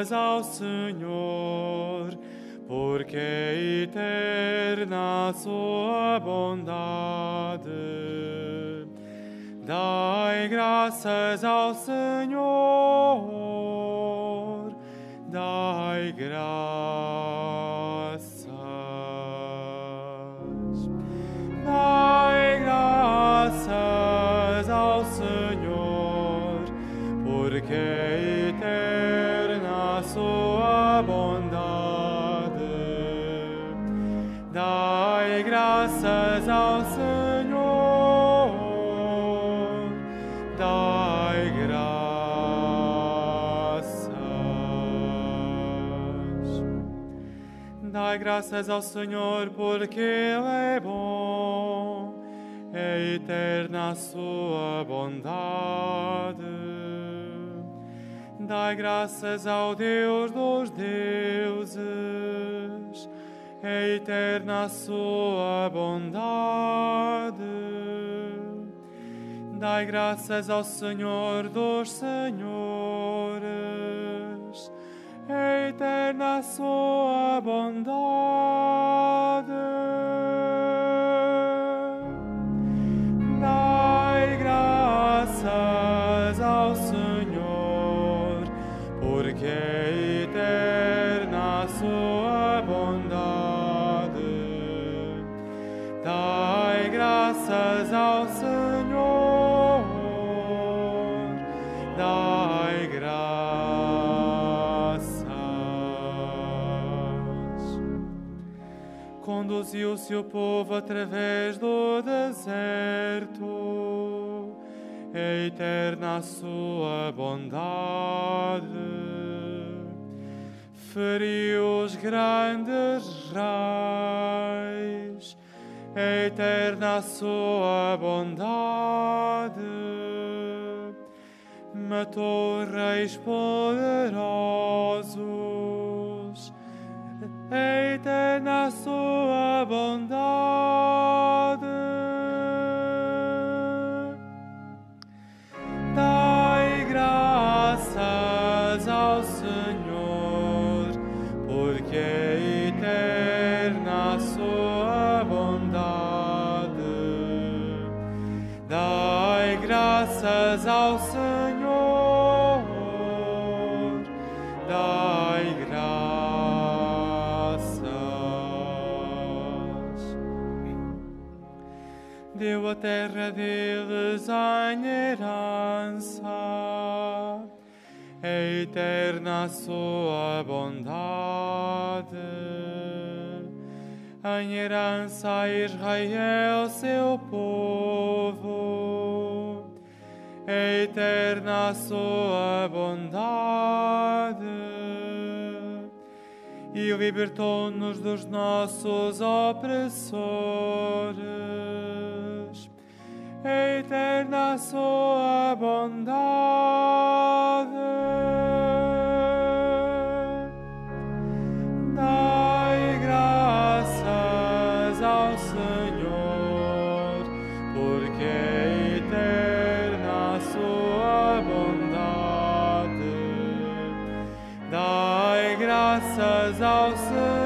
graças ao Senhor, porque é eterna a sua bondade. Dai graças ao Senhor, dai graças. Dai graças ao Senhor, porque é eterna a sua bondade. Dai graças ao Senhor, dai graças. Dai graças ao Senhor, porque Ele é bom, é eterna a sua bondade. Dai graças ao Deus dos deuses, é eterna a sua bondade. Dai graças ao Senhor dos senhores, é eterna a sua bondade. Dai graças ao Senhor, porque é eterna a sua bondade. Dai graças ao Senhor, dai graças. Conduziu-se o povo através do deserto, é eterna a sua bondade. Feriu os grandes reis, é eterna a sua bondade. Matou reis poderosos, é eterna a sua bondade. Dai graças ao Senhor, porque é eterna a sua bondade. Dai graças ao Senhor, dai graças. Deu a terra deles em herança, é eterna a sua bondade. Em herança a Israel, seu povo, é eterna a sua bondade. E libertou-nos dos nossos opressores, é eterna a sua bondade. Dai graças ao Senhor, porque é eterna a sua bondade. Dai graças ao Senhor,